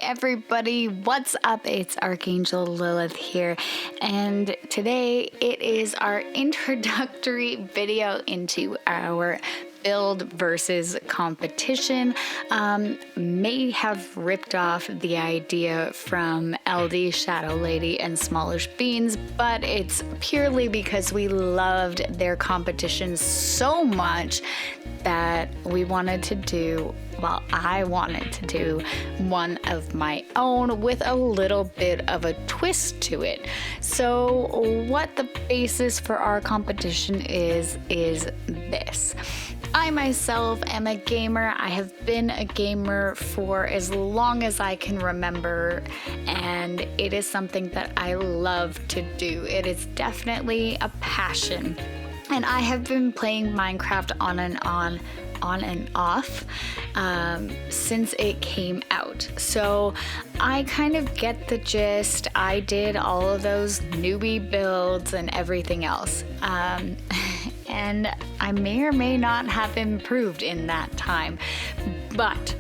everybody, what's up? It's Archangel Lilith here, and today it is our introductory video into our build versus competition. May have ripped off the idea from LD, Shadow Lady, and Smallish Beans, but it's purely because we loved their competitions so much that we wanted to do, well, I wanted to do one of my own with a little bit of a twist to it. So what the basis for our competition is this. I myself am a gamer. I have been a gamer for as long as I can remember, and it is something that I love to do. It is definitely a passion. And I have been playing Minecraft on and off since it came out. So I kind of get the gist. I did all of those newbie builds and everything else. And I may or may not have improved in that time, but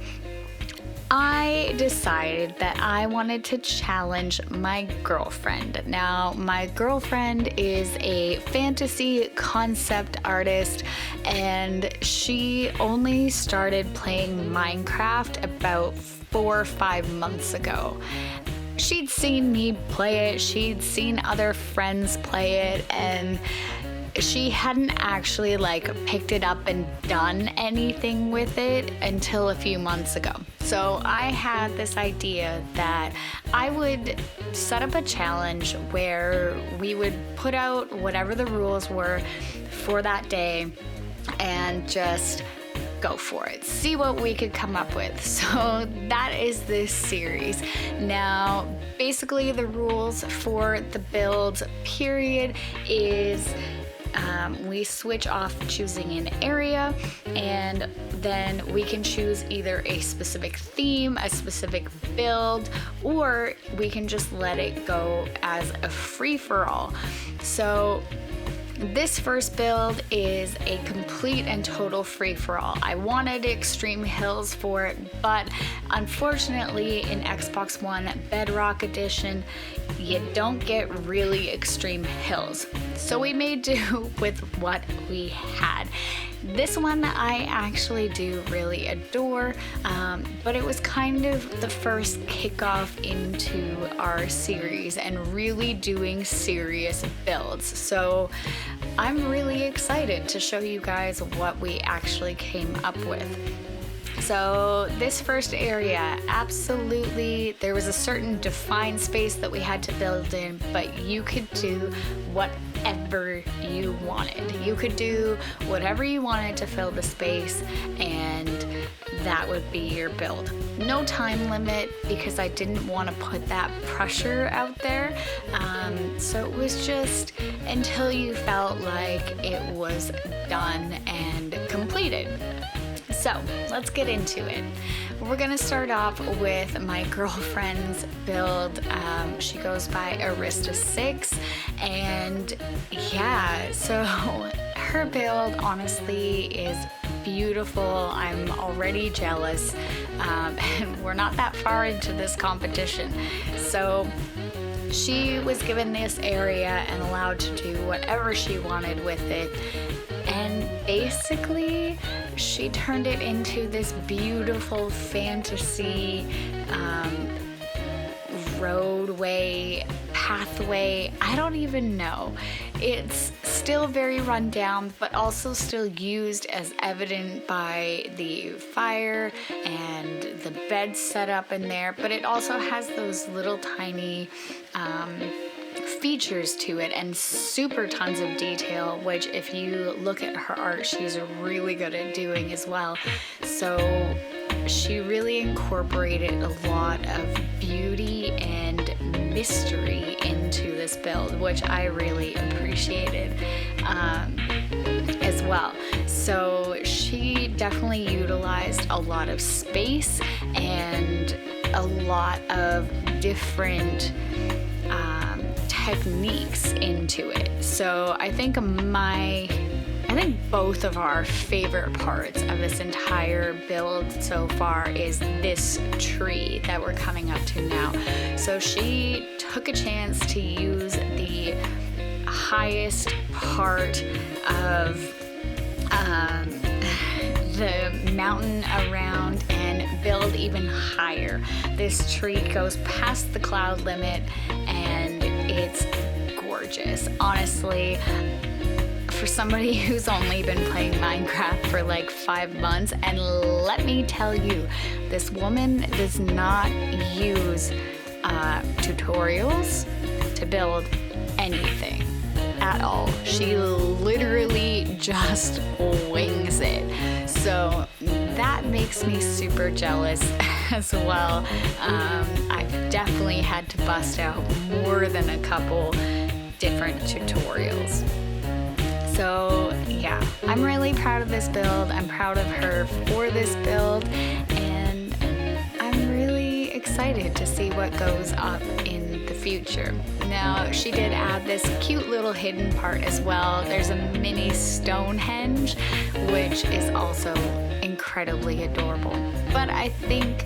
I decided that I wanted to challenge my girlfriend. Now, my girlfriend is a fantasy concept artist, and she only started playing Minecraft about 4 or 5 months ago. She'd seen me play it, she'd seen other friends play it, and she hadn't actually picked it up and done anything with it until a few months ago. So I had this idea that I would set up a challenge where we would put out whatever the rules were for that day and just go for it, see what we could come up with. So that is this series. Now, basically the rules for the build period is we switch off choosing an area, and then we can choose either a specific theme, a specific build, or we can just let it go as a free-for-all. So this first build is a complete and total free-for-all. I wanted extreme hills for it, but unfortunately in Xbox One Bedrock Edition, you don't get really extreme hills. So we made do with what we had. This one I actually do really adore, but it was kind of the first kickoff into our series and really doing serious builds. So I'm really excited to show you guys what we actually came up with. So this first area, absolutely, there was a certain defined space that we had to build in, but you could do whatever you wanted. You could do whatever you wanted to fill the space, and that would be your build. No time limit, because I didn't want to put that pressure out there. So it was just until you felt like it was done and completed. So let's get into it. We're gonna start off with my girlfriend's build. She goes by Arista6, and yeah, so her build honestly is beautiful. I'm already jealous, and we're not that far into this competition. So she was given this area and allowed to do whatever she wanted with it. And basically, she turned it into this beautiful fantasy roadway, pathway. I don't even know. It's still very run down, but also still used as evident by the fire and the bed set up in there. But it also has those little tiny features to it and super tons of detail, which if you look at her art, she's really good at doing as well. So she really incorporated a lot of beauty and mystery into this build, which I really appreciated as well. So she definitely utilized a lot of space and a lot of different techniques into it. So I think my I think both of our favorite parts of this entire build so far is this tree that we're coming up to now. So she took a chance to use the highest part of the mountain around and build even higher. This tree goes past the cloud limit and it's gorgeous. Honestly, for somebody who's only been playing Minecraft for like 5 months, and let me tell you, this woman does not use tutorials to build anything at all. She literally just wings it. So that makes me super jealous as well. I've definitely had to bust out more than a couple different tutorials. So yeah, I'm really proud of this build. I'm proud of her for this build, and I'm really excited to see what goes up in the future. Now, she did add this cute little hidden part as well. There's a mini Stonehenge, which is also incredibly adorable. But I think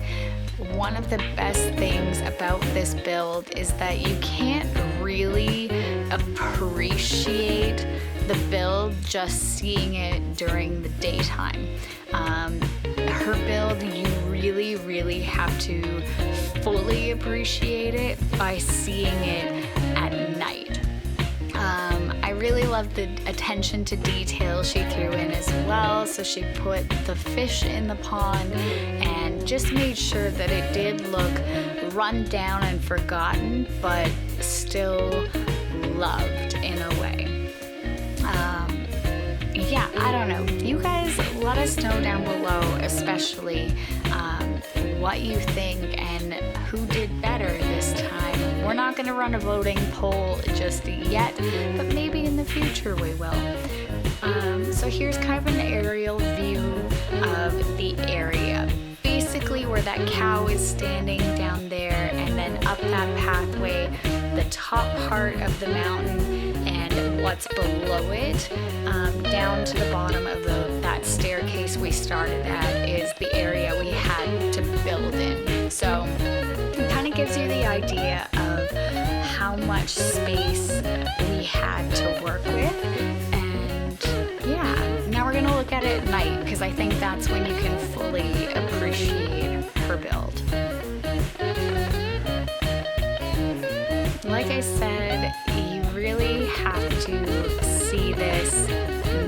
one of the best things about this build is that you can't really appreciate the build just seeing it during the daytime. Her build, you really have to fully appreciate it by seeing it at night. I really love the attention to detail she threw in as well. So she put the fish in the pond and just made sure that it did look run down and forgotten, but still loved in a way. Yeah, I don't know. You guys let us know down below, especially what you think and who did better this time. We're not going to run a voting poll just yet, but maybe in the future we will. So here's kind of an aerial view of the area. Basically where that cow is standing down there, and then up that pathway, the top part of the mountain and what's below it, down to the bottom of that staircase we started at is the area we had to build in. So it kind of gives you the idea of how much space we had to work with. And yeah, now we're gonna look at it at night, because I think that's when you can fully appreciate her build. Like I said, you really have to see this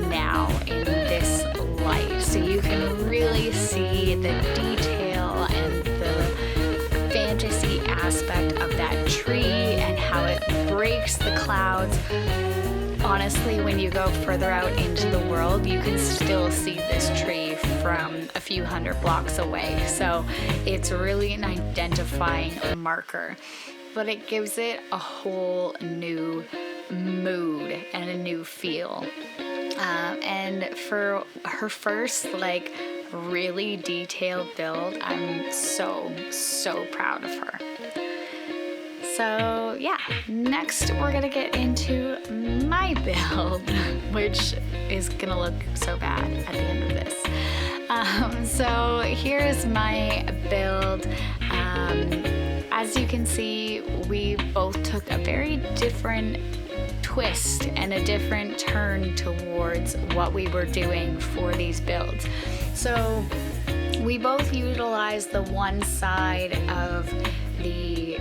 now in this light, so you can really see the detail and the fantasy aspect of that tree and how it breaks the clouds. Honestly, when you go further out into the world, you can still see this tree from a few hundred blocks away. So it's really an identifying marker, but it gives it a whole new mood and a new feel. And for her first really detailed build, I'm so proud of her. So yeah, next we're gonna get into my build, which is gonna look so bad at the end of this. So here's my build. As you can see, we both took a very different twist and a different turn towards what we were doing for these builds. So we both utilized the one side of the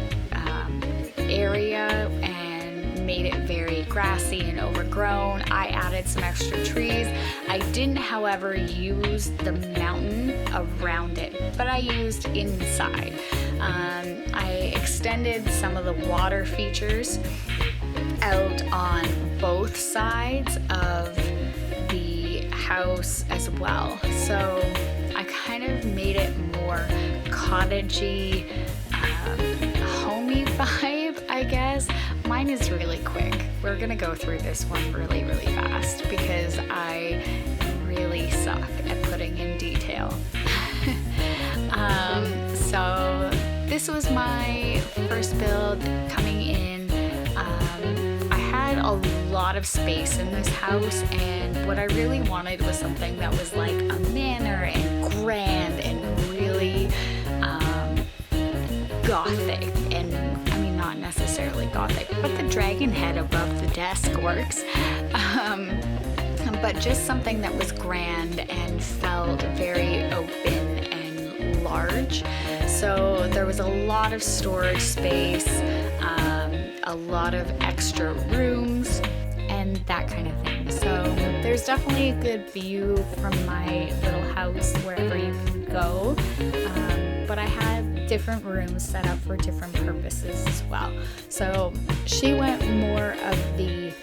area and made it very grassy and overgrown. I added some extra trees. I didn't, however, use the mountain around it, but I used inside. I extended some of the water features out on both sides of the house as well. So I kind of made it more cottagey, homey vibe, I guess. Mine is really quick. We're gonna go through this one really fast because I really suck at putting in detail. So this was my first build coming in. I had a lot of space in this house, and what I really wanted was something that was like a manor and grand and really gothic. And I mean, not necessarily gothic, but the dragon head above the desk works. But just something that was grand and felt very open and large. So there was a lot of storage space, a lot of extra rooms, and that kind of thing. So there's definitely a good view from my little house wherever you can go. But I had different rooms set up for different purposes as well. So she went more of the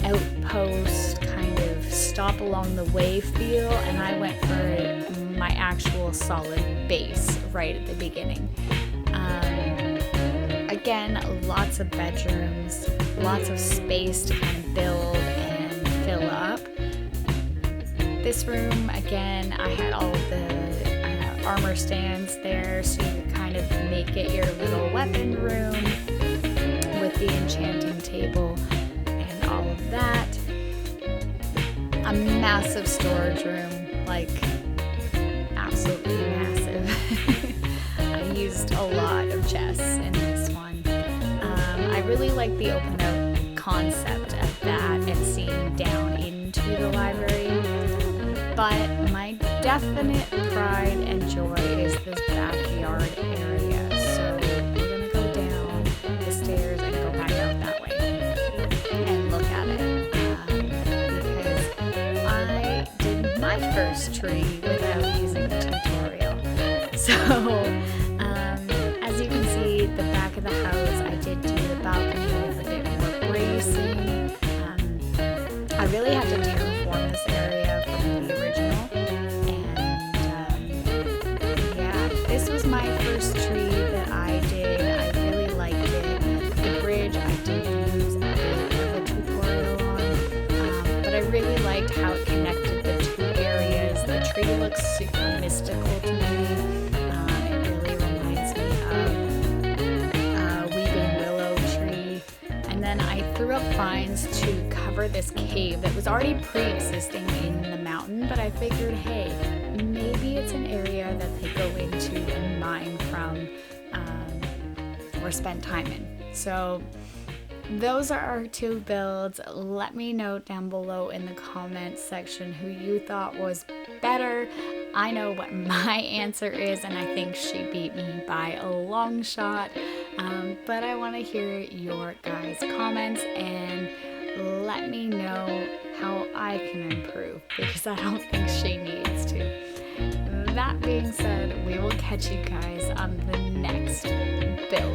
outpost kind of stop along the way feel, and I went for my actual solid base right at the beginning. Again, lots of bedrooms, lots of space to kind of build and fill up. This room, again, I had all the armor stands there, so you could kind of make it your little weapon room with the enchanting table and all of that. A massive storage room, like absolutely massive. I used a lot of chests in this one. I really like the open out concept of that and seeing down into the library. But my definite pride and joy is this backyard area. So we're gonna go down the stairs and go back out that way and look at it. Because I did my first tree without using the tutorial. So as you can see, the back of the house, I did do the balcony with a bit more bracing. I really had to terraform this area from the original. And yeah, this was my first tree that I did. I really liked it. The bridge I did use a bit of a tutorial on, but I really liked how it connected the two areas. The tree looks super mystical to me. I threw up vines to cover this cave that was already pre-existing in the mountain, but I figured, hey, maybe it's an area that they go into and mine from or spend time in. So those are our two builds. Let me know down below in the comments section who you thought was better. I know what my answer is, and I think she beat me by a long shot. But I want to hear your guys' comments and let me know how I can improve, because I don't think she needs to. That being said, we will catch you guys on the next build.